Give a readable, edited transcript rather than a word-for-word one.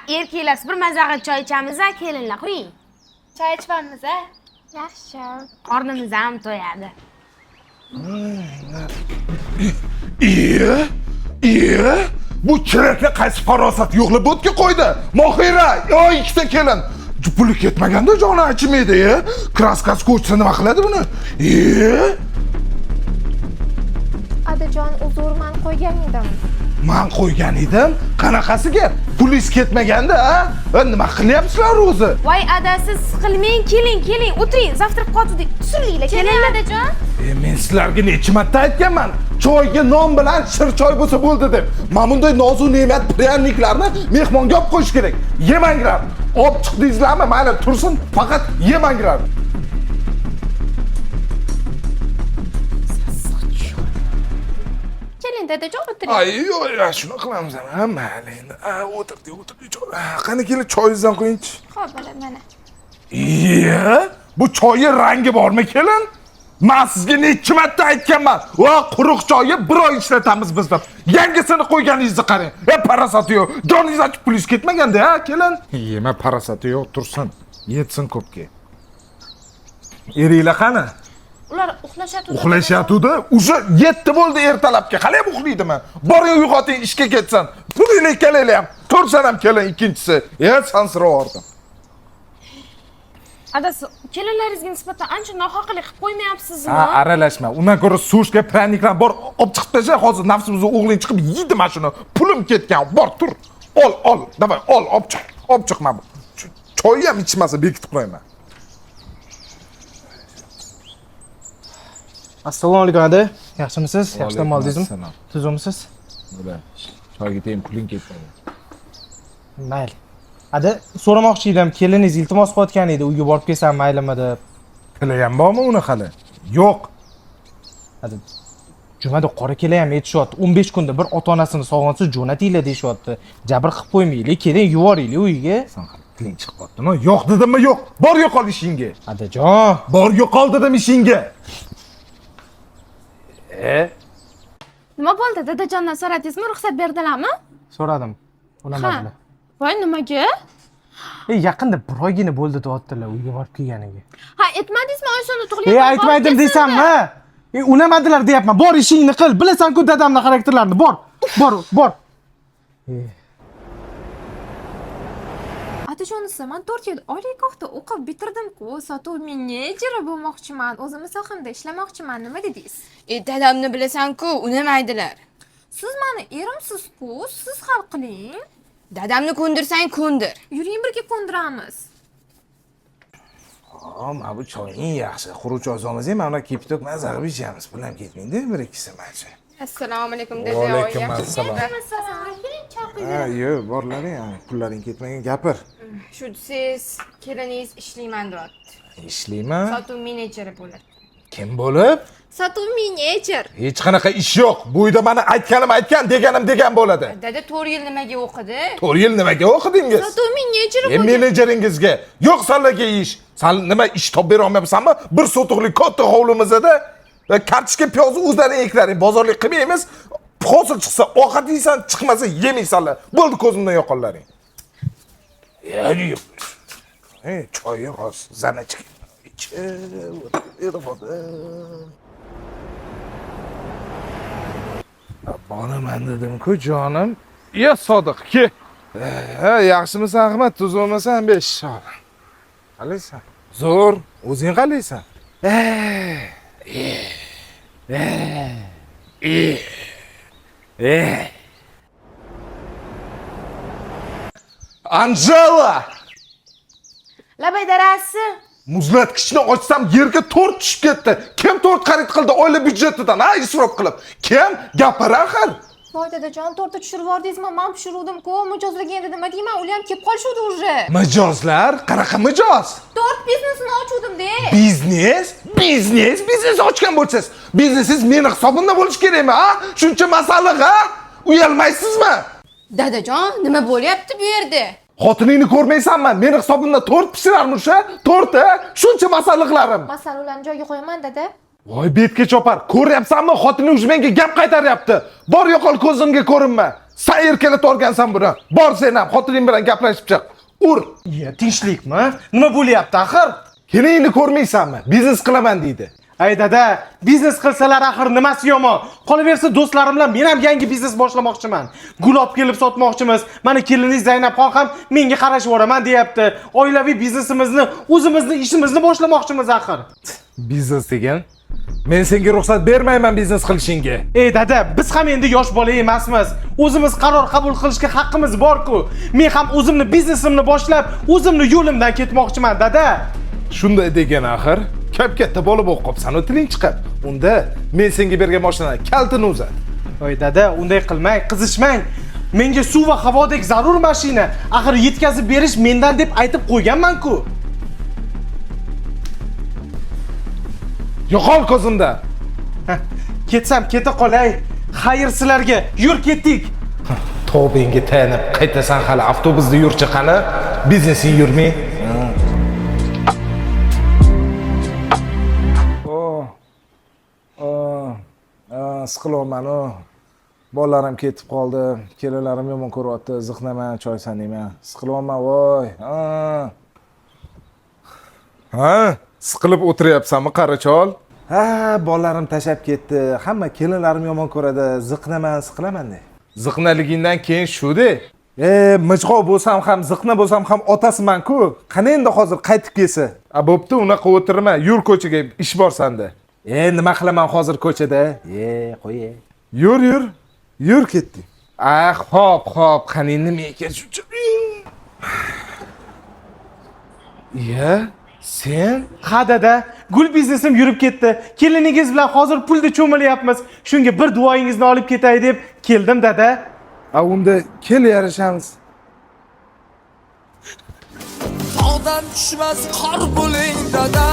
erkaklar bir mazag'i choy ichamiz, kelinlar qo'ying. Choy ichamiz, a? Yaxshi. Qornimiz ham to'yadi. Bu kerakli qaysi farosat yo'qlab o'tga qo'ydi. Mohira, yo'q ikkita kelin. Puli ketmaganda joni achimaydi. Kraskasi ko'chsa nima qiladi buni? Adajon, uzr, men qo'ygan edim. Men qo'ygan edim. Qanaqasiga? Pulingiz ketmaganda, a? Nima qilyapsizlar o'zi? Voy adasiz, siqilmang, keling, o'tiring. Zavtrak qotdik. Tushirliklar, kelinglar adajon. Men sizlarga necha marta aytganman, choyga non bilan shir choy bo'lsa bo'ldi deb. Mana bunday nozu ne'mat pryaniklarni mehmonga olib qo'yish kerak. Yemanglar. Olib chiqdingizlarmi? Mayli, tursin, faqat yemanglar. Keling, dadajon, o'tiring. Ay, yo'q, shuni qilamiz ham. Mayli endi. O'tirdik. Qani kelib choyingizdan qo'yingchi. Xo'p, mana. Bu choyning rangi bormi, kelin? Men sizga necha marta aytganman. Va quruq choyni bir oy ishlatamiz biz deb. Yangisini qo'yganingizni qarang. Parasati yo'q. Joningiz achib pulingiz ketmaganda, ha, kelin? Yema, parasati yo'q, tursin. Yetsin ko'pga. Eringlar qani? Ular uxlashatdi. Uxlashatdi. O'sha 7 bo'ldi ertalabga. Qani ham uxlaydimi? Boring uyg'oting, ishga ketsin. Pulinglar kelinglar ham. Tursan ham kelin ikkinchisi. Sansiraverdim. Adasi, kelinlaringizga nisbatan ancha nohaqlik qilib qo'ymayapsizmi? Ha, aralashma. Undan ko'ra sushka praniklar bor, olib chiqib tasha. Hozir nafsimizni o'g'ling chiqib yeydi mana shuni. Pulim ketgan. Bor, tur. Ol. Davay, olib chiq. Olib chiqma bu. Choy ham ichmasa bekitib qo'yaman. Assalomu alaykum aka. Yaxshimisiz? Yaxshi dam oldingizmi? Tuzumisiz? Mana choyga teyin puling ketmadi. Mayli. Ada, so'ramoqchi edim, keliningiz iltimos qilayotgan edi, uyga borib kelsam maylimi deb. Kela ham bormi uni hali? Yo'q. Ada, jumada qora kela ham aytishyapti. 15 kunda bir ota-onasini sog'insa jo'natinglar deyishyapti. Jabr qilib qo'ymaylik, keling yuboraylik uyiga. Sen hali tiling chiqyaptimi? Yo'q dedimmi? Yo'q. Bor yo'qol ishingga. Adajon, Bor yo'qol dedim ishingga. Nima bo'ldi? Dadajondan so'radingizmi? Ruxsat berdilarmi? so'radim. Ulamadilar. Voy, nimaga? Yaqinda bir oygina bo'ldi deyaptilar uyga borib kelganiga. Ha, aytmadingizmi? Oysonni tug'ilgan. Aytmaydim desammi? Ulamadilar deyapman. Bor ishingni qil. Bilasan-ku dadamning xarakterlarini. Bor. Adajonisi, men 4 yil oliygohda o'qib bitirdim-ku, sotuv menejeri bo'lmoqchiman. O'zimni sohamda ishlamoqchiman. Nima dedingiz? Dadamni bilasan-ku, unamaydilar. Siz meni erimsiz-ku, siz hal qiling. Dadamni ko'ndirsang ko'ndir. Yuring, birga ko'ndiramiz. Mana bu choying yaxshi. Quruq choy solmasak, mana kiptok mazza qilib ichamiz. Pulim ketmaydi, bir ikkisi mancha. Assalomu alaykum Va alaykum assalom. Keling, Ha, yo'q, borlaring, pullaring ketmagan gapir. Shu siz keliningiz ishlayman deyapti. Ishlayman? Sotuv menejeri bo'ladi. Kim bo'lib? sotuv menejer. Hech qanaqa ish yo'q. Bu uyda meni aytgan, degan bo'ladi. Dada 4 yil nimaga o'qidi? 4 yil nimaga o'qidingiz? Sotuv menejeri Menejeringizga. Yo'q sanlarga ish. Sen nima ish topib bera olmayapsanmi? Bir sotuqlik katta hovlimizda kartoshka, piyozni o'zlaring eklaring. Bozorlik qilmaymiz. Hosil chiqsa ovqat yeysan, chiqmasa yemaysanlar. Bo'ldi, ko'zimdan yo'qollaring. Yo'q. Choy hozir zanachki. Boraman dedim-ku jonim. Ya Sodiq, ke. Yaxshimisan Ahmad, tuz olmasan 5 shol. Qalaysan? Zo'r. O'zing qalaysan? Anjela! Labay darasi. Muzlatkichni ochsam yerga tort tushib ketdi. Kim tort xarid qildi oila byudjetidan, ha, isrof qilib? Kim? Gapir axir. Voy dadajon, tortni tushirib yubordingizmi? Men pishiruvdim-ku, mijozlagan edi. Nima deyman? Ular ham kelib qolishdi уже. Mijozlar? Qanaqa mijoz? Tort biznesini ochuvdim-de. Biznes ochgan bo'lsangiz, biznesingiz meni hisobimda bo'lishi kerakmi, ha? Shuncha masalliq, ha? Uyalmaysizmi? Dadajon, nima bo'lyapti bu yerda? Xotiningni ko'rmaysanmi? Meni hisobimda tort pishirarmish, ha? Torti, shuncha masalliqlarim. Masalalarni joyiga qo'yaman, dada. Voy betga chopar, ko'ryapsanmi? Xotining menga gap qaytaryapti. Bor yo'qol ko'zimga ko'rinma. Sen erkalatib olgansan buni. Bor sen ham xotining bilan gaplashib chiq. Ur. Ya tinchlikmi? Nima bo'lyapti axir? Kelingni ko'rmaysanmi? Biznes qilaman deydi. Ay dada, biznes qilsalar axir nimasi yomon? Qolaversa do'stlarim bilan men ham yangi biznes boshlamoqchiman. Gul olib kelib sotmoqchimiz. Mana keliningiz Zaynabxon ham menga qarashib yuboraman deyapti. Oilaviy biznesimizni, o'zimizni ishimizni boshlamoqchimiz axir. Biznes degan? Men senga ruxsat bermayman biznes qilishingga. Ey dada, biz ham endi yosh bola emasmiz. O'zimiz qaror qabul qilishga haqqimiz bor-ku. Men ham o'zimni biznesimni boshlab, o'zimni yo'limdan ketmoqchiman dada. Shunday degan axir. Katta bola bo'lib qopsan, tiling chiqib. Unda men senga bergan mashinani kaltini uzat. Voy dada, unday qilmang, qizishmang. Menga suv va havodek zarur mashina. Axir yetkazib berish mendan deb aytib qo'yganman-ku. Yo'qol ko'zimda. Ketsam keta qolay. Xayr sizlarga. Yur ketdik. Tobingga tayanib qaytasan hali avtobusda yurchi qani? Biznesing yurmay. Siqilyapman. Bolalarim ketib qoldi. Kelinlarim yomon ko'ryapti. Ziqnaman, choy sanayman. Siqilyapman, voy. Ha, siqilib o'tiryapsanmi, qarachol? Ha, bolalarim tashab ketdi. Hamma kelinlarim yomon ko'radi. Ziqnaman, siqilaman de. Ziqnaligingdan keyin shu-de. Mijg'ov bo'lsam ham, ziqna bo'lsam ham otasiman-ku. Qani endi hozir qaytib kelsa? Bo'pti, unaqa o'tirma. Yur ko'chaga, ish bor senda. Nima qilaman hozir ko'chada? Qo'y. Yur. Yur ketdik. Xo'p, qani nima ekan shuncha? Sen? Ha dada, gul biznesim yurib ketdi. Keliningiz bilan hozir pulda cho'milyapmiz. Shunga bir duoyingizni olib ketay deb keldim dada. Unda kel yarashamiz. Tog'dan tushmas qor bo'ling dada.